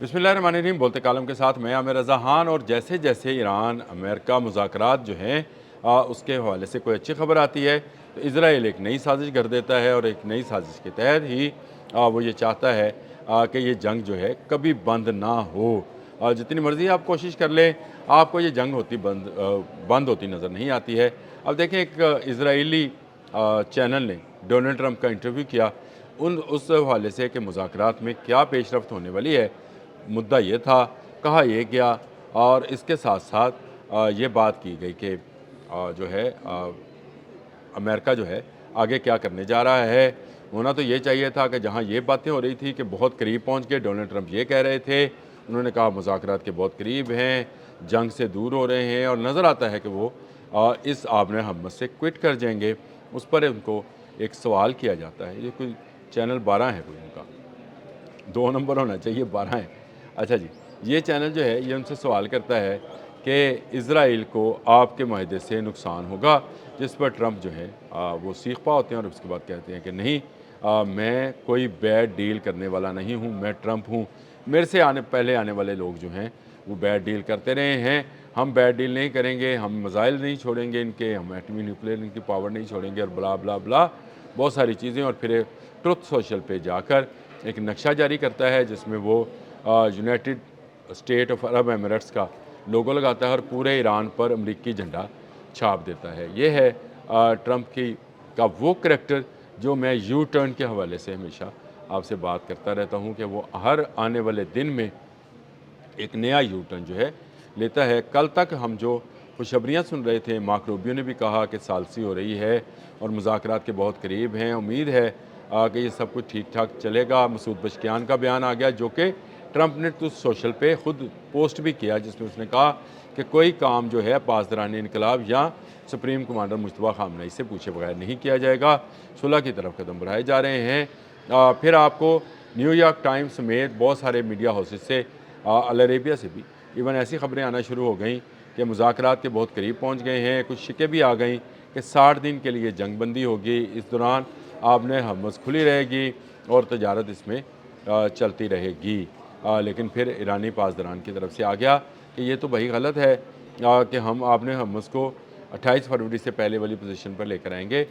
बिस्मिल्लाहिर्रहमानिर्रहीम। बोलते कालम के साथ मैं आमिर रज़ा खान। और जैसे जैसे ईरान अमेरिका मुज़ाकरात जो हैं उसके हवाले से कोई अच्छी खबर आती है तो इज़राइल एक नई साजिश कर देता है, और एक नई साजिश के तहत ही वो ये चाहता है कि ये जंग जो है कभी बंद ना हो। जितनी मर्ज़ी आप कोशिश कर लें, आपको ये जंग बंद होती नज़र नहीं आती है। अब देखें, एक इज़राइली चैनल ने डोनाल्ड ट्रंप का इंटरव्यू किया उस हवाले से कि मुज़ाकरात में क्या पेशरफ्त होने वाली है। मुद्दा ये था, कहा ये गया, और इसके साथ साथ ये बात की गई कि जो है अमेरिका जो है आगे क्या करने जा रहा है। होना तो ये चाहिए था कि जहाँ ये बातें हो रही थी कि बहुत करीब पहुँच गए, डोनाल्ड ट्रंप ये कह रहे थे, उन्होंने कहा मुज़ाकरात के बहुत करीब हैं, जंग से दूर हो रहे हैं, और नज़र आता है कि वो इस आबने हमत से क्विट कर जाएंगे। उस पर उनको एक सवाल किया जाता है। ये कोई चैनल 12 है कोई उनका, 2 नंबर होना चाहिए, 12 है। अच्छा जी, ये चैनल जो है ये उनसे सवाल करता है कि इज़राइल को आपके माहदे से नुकसान होगा, जिस पर ट्रंप जो है वो सीखपा होते हैं और उसके बाद कहते हैं कि नहीं, मैं कोई बैड डील करने वाला नहीं हूँ, मैं ट्रंप हूँ। मेरे से पहले आने वाले लोग जो हैं वो बैड डील करते रहे हैं, हम बैड डील नहीं करेंगे, हम मिसाइल नहीं छोड़ेंगे इनके, हम एटमी न्यूक्लियर इनकी पावर नहीं छोड़ेंगे, और बला बला बला बहुत सारी चीज़ें। और फिर ट्रुथ सोशल पे जाकर एक नक्शा जारी करता है जिसमें वो United state of Arab Emirates का लोगो लगाता है और पूरे ईरान पर अमरीकी झंडा छाप देता है। ये है ट्रंप का वो करैक्टर जो मैं यू टर्न के हवाले से हमेशा आपसे बात करता रहता हूँ कि वो हर आने वाले दिन में एक नया यू टर्न जो है लेता है। कल तक हम जो खुशखबरियाँ सुन रहे थे, मार्क रूबियो ने भी कहा कि सालसी हो रही है और मुज़ाकरात के बहुत करीब हैं, उम्मीद है कि ये सब कुछ ठीक ठाक चलेगा। मसूद पज़ेश्कियान का बयान आ गया, जो कि ट्रंप ने तो सोशल पे ख़ुद पोस्ट भी किया, जिसमें उसने कहा कि कोई काम जो है पासदारान इनकलाब या सुप्रीम कमांडर मुश्तबा खामनेई से पूछे बगैर नहीं किया जाएगा। सुलह की तरफ कदम बढ़ाए जा रहे हैं। फिर आपको न्यूयॉर्क टाइम्स समेत बहुत सारे मीडिया हाउसेस से, अल अरेबिया से भी इवन ऐसी खबरें आना शुरू हो गई कि मुज़ाकरात के बहुत करीब पहुंच गए हैं। कुछ शिकें भी आ गई कि 60 दिन के लिए जंग बंदी होगी, इस दौरान आबने हमस खुली रहेगी और तजारत इसमें चलती रहेगी। लेकिन फिर ईरानी पासदारान की तरफ से आ गया कि ये तो भाई गलत है कि हम आबने हमस को 28 फरवरी से पहले वाली पोजीशन पर लेकर आएंगे।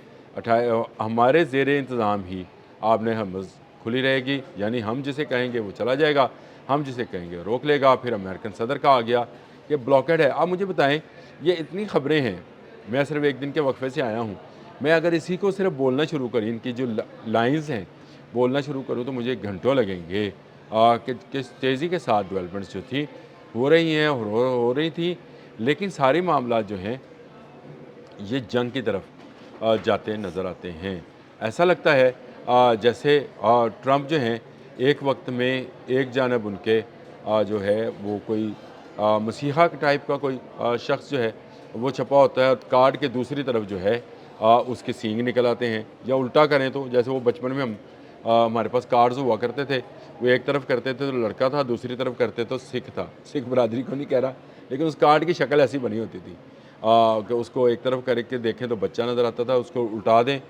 हमारे ज़ेर इंतज़ाम ही आबने हमस खुली रहेगी, यानी हम जिसे कहेंगे वो चला जाएगा, हम जिसे कहेंगे रोक लेगा। फिर अमेरिकन सदर का आ गया कि ब्लॉकेड है। आप मुझे बताएं, ये इतनी खबरें हैं, मैं सिर्फ एक दिन के वक्फे से आया हूँ, मैं अगर इसी को सिर्फ बोलना शुरू करूँ, इनकी जो लाइंस हैं बोलना शुरू करूँ तो मुझे घंटों लगेंगे कि किस तेज़ी के साथ डेवलपमेंट्स जो थी हो रही हैं और हो रही थी। लेकिन सारे मामला जो हैं ये जंग की तरफ जाते नज़र आते हैं। ऐसा लगता है जैसे ट्रंप जो हैं एक वक्त में एक जानब उनके जो है वो कोई मसीहा टाइप का कोई शख्स जो है वो छपा होता है, और कार्ड के दूसरी तरफ जो है उसके सींग निकल आते हैं। या उल्टा करें तो जैसे वो बचपन में हम हमारे पास कार्ड्स हुआ करते थे, वो एक तरफ करते थे तो लड़का था, दूसरी तरफ करते तो सिख था। सिख बरादरी को नहीं कह रहा, लेकिन उस कार्ड की शक्ल ऐसी बनी होती थी कि उसको एक तरफ करके देखें तो बच्चा नज़र आता था, उसको उल्टा दें,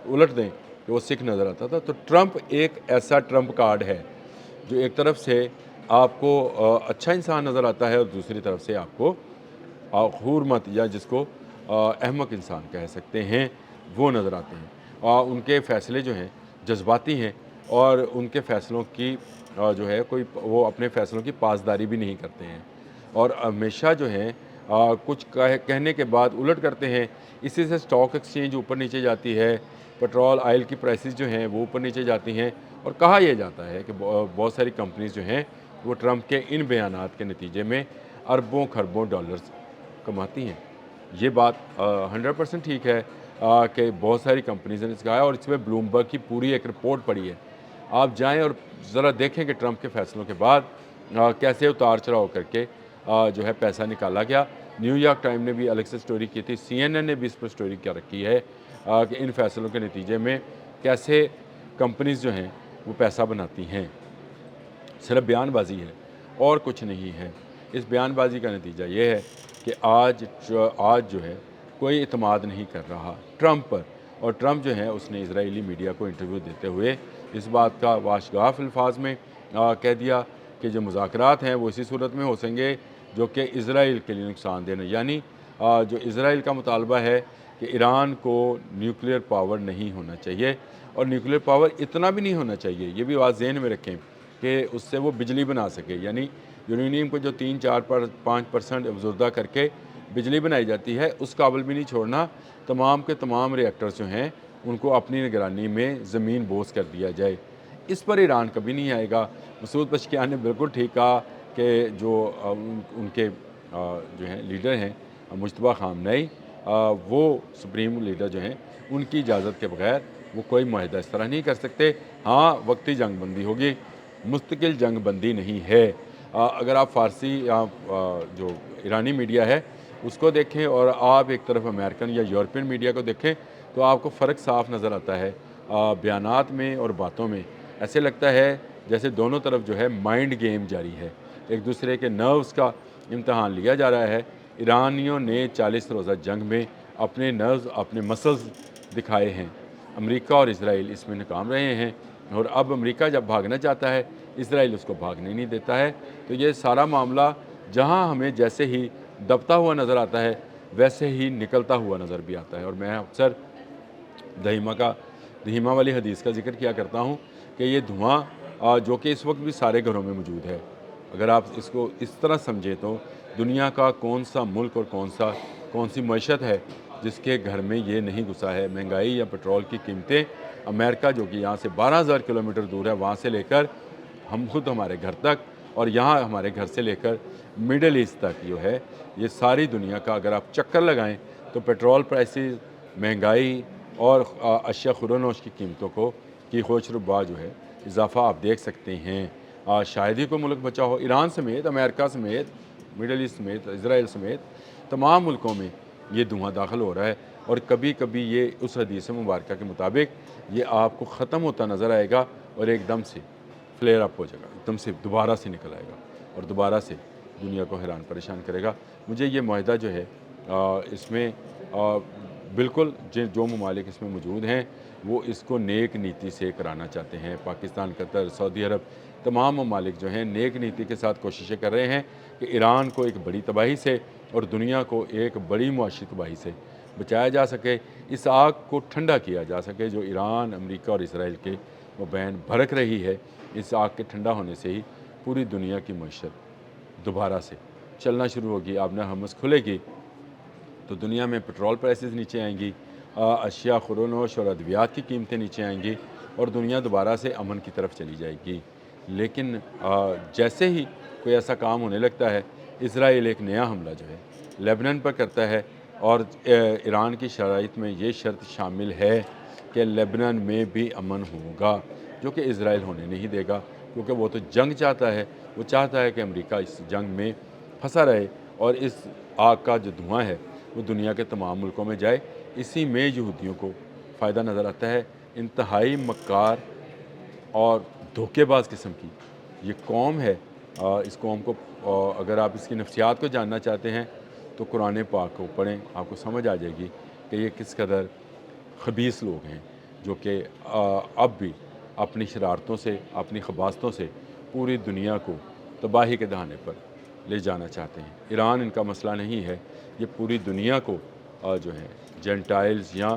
उलट दें तो वो सिख नज़र आता था। तो ट्रंप एक ऐसा ट्रंप कार्ड है जो एक तरफ से आपको अच्छा इंसान नज़र आता है और दूसरी तरफ से आपको हूरमत या जिसको अहमक इंसान कह सकते हैं वो नज़र आते हैं। उनके फ़ैसले जो हैं जज्बाती हैं, और उनके फ़ैसलों की जो है कोई वो अपने फ़ैसलों की पासदारी भी नहीं करते हैं, और हमेशा जो है कुछ कहने के बाद उलट करते हैं। इसी से स्टॉक एक्सचेंज ऊपर नीचे जाती है, पेट्रोल ऑयल की प्राइसेस जो हैं वो ऊपर नीचे जाती हैं, और कहा यह जाता है कि बहुत सारी कंपनीज जो हैं वो ट्रंप के इन बयानात के नतीजे में अरबों खरबों डॉलर्स कमाती हैं। ये बात 100% ठीक है कि बहुत सारी कंपनीज़ ने इसका है, और इसमें ब्लूमबर्ग की पूरी एक रिपोर्ट पड़ी है। आप जाएं और ज़रा देखें कि ट्रंप के फ़ैसलों के बाद कैसे उतार चढ़ाव करके जो है पैसा निकाला गया। न्यूयॉर्क टाइम ने भी अलग से स्टोरी की थी, CNN ने भी इस पर स्टोरी क्या रखी है कि इन फैसलों के नतीजे में कैसे कंपनीज़ जो हैं वो पैसा बनाती हैं। सिर्फ बयानबाजी है और कुछ नहीं है। इस बयानबाजी का नतीजा ये है कि आज जो है कोई इत्मीनान नहीं कर रहा ट्रंप पर, और ट्रंप जो है उसने इजरायली मीडिया को इंटरव्यू देते हुए इस बात का वाशगाफ अल्फाज में कह दिया کہ جو مذاکرات ہیں وہ اسی صورت میں ہو سکیں گے جو کہ اسرائیل کے لیے نقصان دہ، یعنی جو اسرائیل کا مطالبہ ہے کہ ایران کو نیوکلیئر پاور نہیں ہونا چاہیے، اور نیوکلیئر پاور اتنا بھی نہیں ہونا چاہیے، یہ بھی بات ذہن میں رکھیں کہ اس سے وہ بجلی بنا سکے، یعنی یورینیم کو جو 3-4-5% افزودہ کر کے بجلی بنائی جاتی ہے اس قابل بھی نہیں چھوڑنا، تمام کے تمام ریئیکٹرز جو ہیں ان کو اپنی نگرانی میں زمین بوس کر دیا جائے۔ اس پر ایران کبھی نہیں آئے گا۔ مسعود پزشکیان نے بالکل ٹھیک کہا کہ جو ان کے جو ہیں لیڈر ہیں مجتبیٰ خامنئی، وہ سپریم لیڈر جو ہیں ان کی اجازت کے بغیر وہ کوئی معاہدہ اس طرح نہیں کر سکتے۔ ہاں وقتی جنگ بندی ہوگی، مستقل جنگ بندی نہیں ہے۔ اگر آپ فارسی یا جو ایرانی میڈیا ہے اس کو دیکھیں اور آپ ایک طرف امریکن یا یورپین میڈیا کو دیکھیں تو آپ کو فرق صاف نظر آتا ہے بیانات میں اور باتوں میں۔ ایسے لگتا ہے جیسے دونوں طرف جو ہے مائنڈ گیم جاری ہے، ایک دوسرے کے نروز کا امتحان لیا جا رہا ہے۔ ایرانیوں نے 40 روزہ جنگ میں اپنے نروز، اپنے مسلز دکھائے ہیں، امریکہ اور اسرائیل اس میں ناکام رہے ہیں، اور اب امریکہ جب بھاگنا چاہتا ہے اسرائیل اس کو بھاگنے نہیں دیتا ہے۔ تو یہ سارا معاملہ جہاں ہمیں جیسے ہی دبتا ہوا نظر آتا ہے ویسے ہی نکلتا ہوا نظر بھی آتا ہے، اور میں اکثر دہیمہ والی حدیث کا ذکر کیا کرتا ہوں کہ یہ دھواں جو کہ اس وقت بھی سارے گھروں میں موجود ہے، اگر آپ اس کو اس طرح سمجھیں تو دنیا کا کون سا ملک اور کون سی معیشت ہے جس کے گھر میں یہ نہیں گھسا ہے۔ مہنگائی یا پٹرول کی قیمتیں، امریکہ جو کہ یہاں سے 12,000 کلومیٹر دور ہے، وہاں سے لے کر ہم خود ہمارے گھر تک، اور یہاں ہمارے گھر سے لے کر مڈل ایسٹ تک جو ہے، یہ ساری دنیا کا اگر آپ چکر لگائیں تو پیٹرول پرائسز، مہنگائی اور اشیاء خوردونوش کی قیمتوں کی ہوش ربا جو ہے اضافہ آپ دیکھ سکتے ہیں۔ شاید ہی کوئی ملک بچا ہو، ایران سمیت، امریکہ سمیت، مڈل ایسٹ سمیت، اسرائیل سمیت تمام ملکوں میں یہ دھواں داخل ہو رہا ہے، اور کبھی کبھی یہ اس حدیث مبارکہ کے مطابق یہ آپ کو ختم ہوتا نظر آئے گا اور ایک دم سے فلیئر اپ ہو جائے گا، ایک دم سے دوبارہ سے نکل آئے گا اور دوبارہ سے دنیا کو حیران پریشان کرے گا۔ مجھے یہ معاہدہ جو ہے اس میں بالکل جو ممالک اس میں موجود ہیں وہ اس کو نیک نیتی سے کرانا چاہتے ہیں۔ پاکستان، قطر، سعودی عرب، تمام ممالک جو ہیں نیک نیتی کے ساتھ کوششیں کر رہے ہیں کہ ایران کو ایک بڑی تباہی سے اور دنیا کو ایک بڑی معاشی تباہی سے بچایا جا سکے، اس آگ کو ٹھنڈا کیا جا سکے جو ایران، امریکہ اور اسرائیل کے مابین بھڑک رہی ہے۔ اس آگ کے ٹھنڈا ہونے سے ہی پوری دنیا کی معیشت دوبارہ سے چلنا شروع ہوگی، آبِ ہمس کھلے گی تو دنیا میں پیٹرول پرائسز نیچے آئیں گی، اشیاء خوردونوش اور ادویات کی قیمتیں نیچے آئیں گی، اور دنیا دوبارہ سے امن کی طرف چلی جائے گی۔ لیکن جیسے ہی کوئی ایسا کام ہونے لگتا ہے، اسرائیل ایک نیا حملہ جو ہے لیبنان پر کرتا ہے، اور ایران کی شرائط میں یہ شرط شامل ہے کہ لیبنان میں بھی امن ہوگا، جو کہ اسرائیل ہونے نہیں دے گا، کیونکہ وہ تو جنگ چاہتا ہے، وہ چاہتا ہے کہ امریکہ اس جنگ میں پھنسا رہے اور اس آگ کا جو دھواں ہے وہ دنیا کے تمام ملکوں میں جائے۔ اسی میں یہودیوں کو فائدہ نظر آتا ہے۔ انتہائی مکار اور دھوکے باز قسم کی یہ قوم ہے۔ اس قوم کو اگر آپ اس کی نفسیات کو جاننا چاہتے ہیں تو قرآن پاک کو پڑھیں، آپ کو سمجھ آ جائے گی کہ یہ کس قدر خبیث لوگ ہیں جو کہ اب بھی اپنی شرارتوں سے، اپنی خباثتوں سے پوری دنیا کو تباہی کے دہانے پر لے جانا چاہتے ہیں۔ ایران ان کا مسئلہ نہیں ہے، یہ پوری دنیا کو جو ہے جینٹائلز یا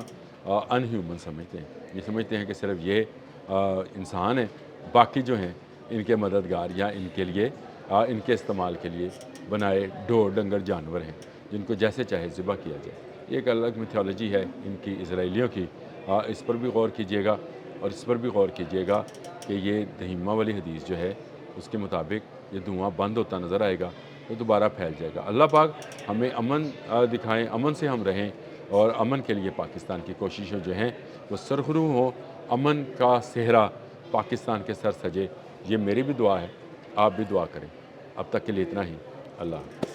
ان ہیومن سمجھتے ہیں، یہ سمجھتے ہیں کہ صرف یہ انسان ہیں، باقی جو ہیں ان کے مددگار یا ان کے لیے ان کے استعمال کے لیے بنائے ڈور ڈنگر جانور ہیں جن کو جیسے چاہے ذبح کیا جائے۔ یہ ایک الگ میتھولوجی ہے ان کی، اسرائیلیوں کی، اس پر بھی غور کیجیے گا، اور اس پر بھی غور کیجیے گا کہ یہ دہیمہ والی حدیث جو ہے اس کے مطابق یہ دھواں بند ہوتا نظر آئے گا تو دوبارہ پھیل جائے گا۔ اللہ پاک ہمیں امن دکھائیں، امن سے ہم رہیں، اور امن کے لیے پاکستان کی کوششیں جو ہیں وہ سرخرو ہوں، امن کا صحرا پاکستان کے سر سجے، یہ میری بھی دعا ہے، آپ بھی دعا کریں۔ اب تک کے لیے اتنا ہی، اللہ حافظ۔